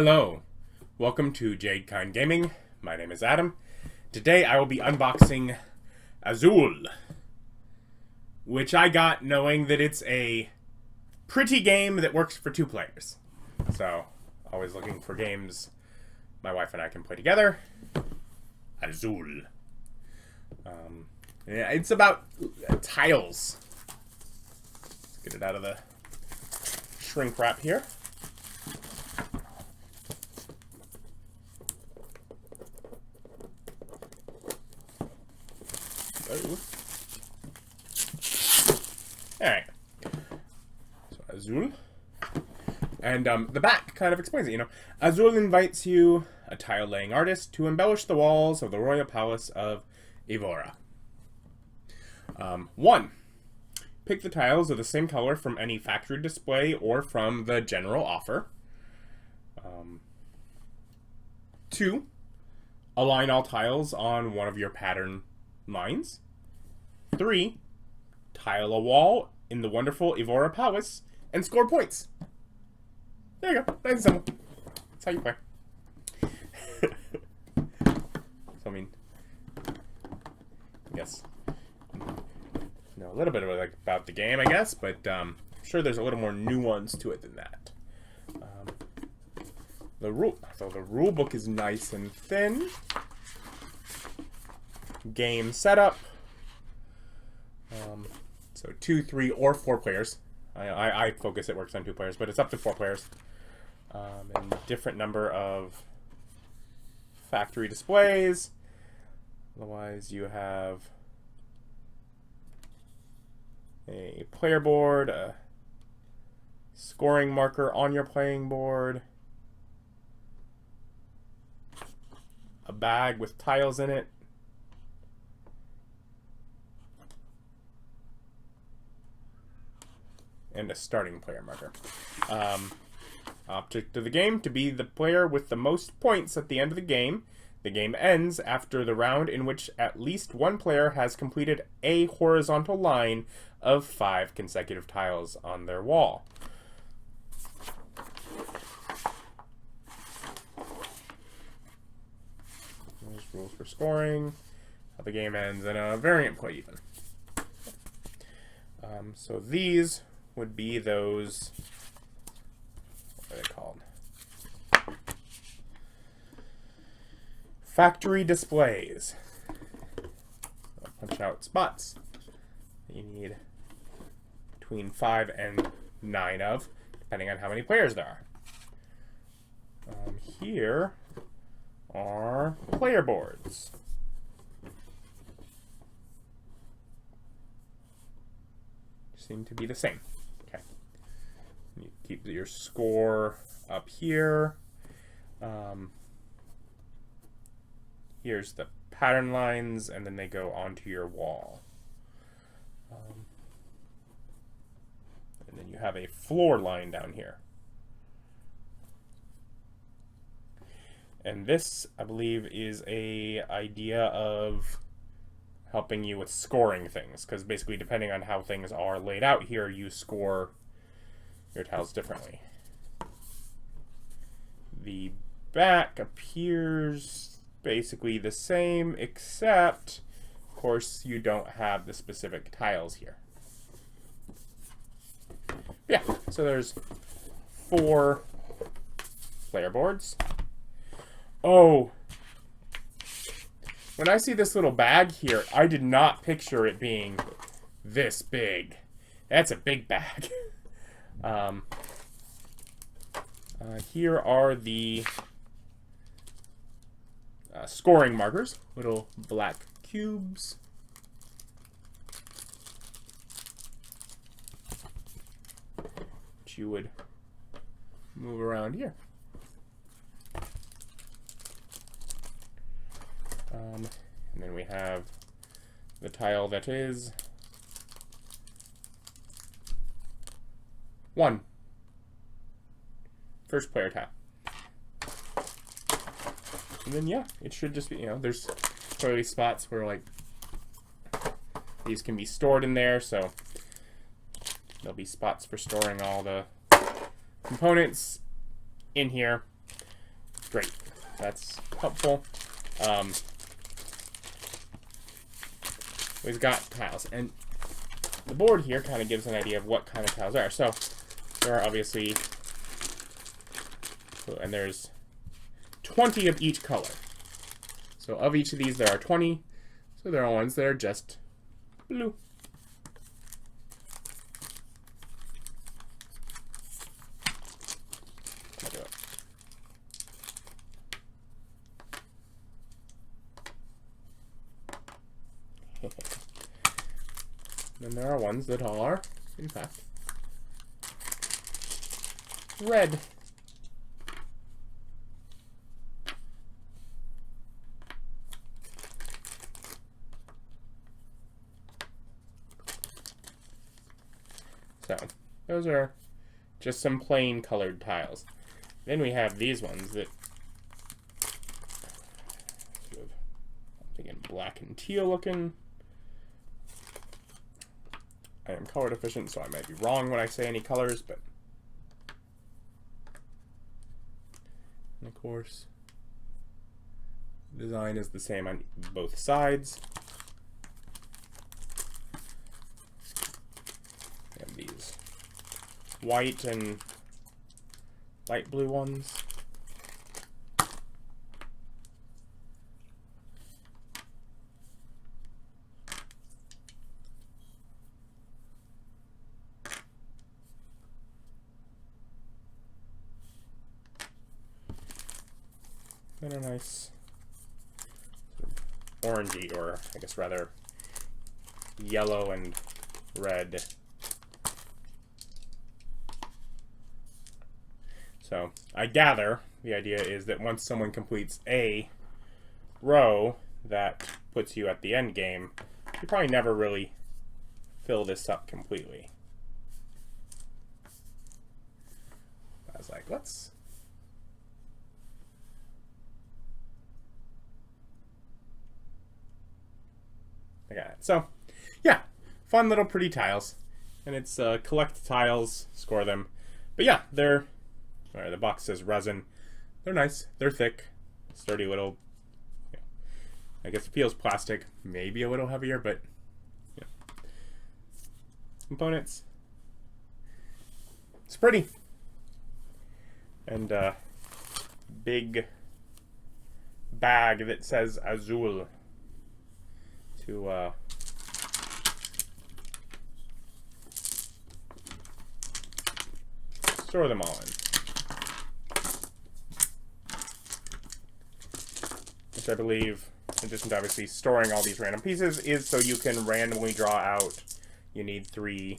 Hello, welcome to Jade Kind Gaming. My name is Adam. Today I will be unboxing Azul, which I got knowing that it's a pretty game that works for 2 players. So, always looking for games my wife and I can play together. Azul. Yeah, it's about tiles. Let's get it out of the shrink wrap here. Alright. So, Azul. And the back kind of explains it, you know. Azul invites you, a tile-laying artist, to embellish the walls of the Royal Palace of Evora. 1. Pick the tiles of the same color from any factory display or from the general offer. 2. Align all tiles on one of your pattern lines. 3. Tile a wall in the wonderful Evora Palace and score points. There you go. Nice and simple. That's how you play. So, I mean, I guess, you know a little bit about the game, I guess, but I'm sure there's a little more nuance to it than that. The rule book is nice and thin. Game setup. So 2, 3, or 4 players. I focus it works on 2 players, but it's up to 4 players. And different number of factory displays. Otherwise, you have a player board, a scoring marker on your playing board, a bag with tiles in it, and a starting player marker. Object of the game, to be the player with the most points at the end of the game. The game ends after the round in which at least one player has completed a horizontal line of 5 consecutive tiles on their wall. There's rules for scoring, how the game ends, and a variant play even. So these would be those, what are they called? Factory displays. Punch out spots that you need between 5 and 9 of, depending on how many players there are. Here are player boards. Seem to be the same. Okay. You keep your score up here. Here's the pattern lines, and then they go onto your wall. And then you have a floor line down here. And this, I believe, is a idea of helping you with scoring things, because basically depending on how things are laid out here, you score your tiles differently. The back appears basically the same, except, of course, you don't have the specific tiles here. Yeah, so there's 4 player boards. Oh, when I see this little bag here, I did not picture it being this big. That's a big bag. Here are the scoring markers, little black cubes. Which you would move around here. And then we have the tile that is 1. First player tile. And then, yeah, it should just be, you know, there's clearly spots where, like, these can be stored in there, so there'll be spots for storing all the components in here. that's helpful. We've got tiles, and the board here kind of gives an idea of what kind of tiles there are. So there are obviously, and there's 20 of each color. So of each of these, there are 20. So there are ones that are just blue. I'll do it. Then there are ones that are, in fact, red. So, those are just some plain colored tiles. Then we have these ones that, I'm thinking black and teal looking. I am color deficient, so I might be wrong when I say any colors, but... And of course, the design is the same on both sides. And these white and light blue ones. And a nice orangey, or I guess rather yellow and red. So I gather the idea is that once someone completes a row, that puts you at the end game. You probably never really fill this up completely. I was like, let's... I got it. So, yeah, fun little pretty tiles. And it's collect tiles, score them. But yeah, they're, the box says resin. They're nice, they're thick, sturdy little, I guess it feels plastic, maybe a little heavier, but components. It's pretty. And big bag that says Azul to store them all in. Which I believe, in addition to obviously storing all these random pieces, is so you can randomly draw out. You need 3.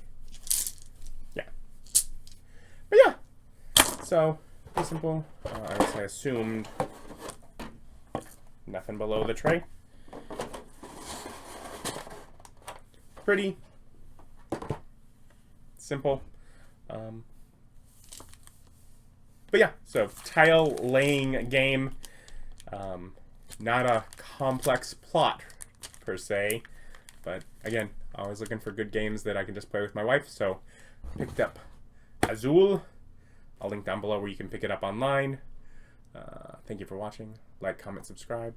Yeah. But yeah. So, pretty simple. As I assumed, nothing below the tray. Pretty simple. But yeah, so tile laying game. Not a complex plot per se, but again, always looking for good games that I can just play with my wife. So picked up Azul. I'll link down below where you can pick it up online. Thank you for watching. Like, comment, subscribe.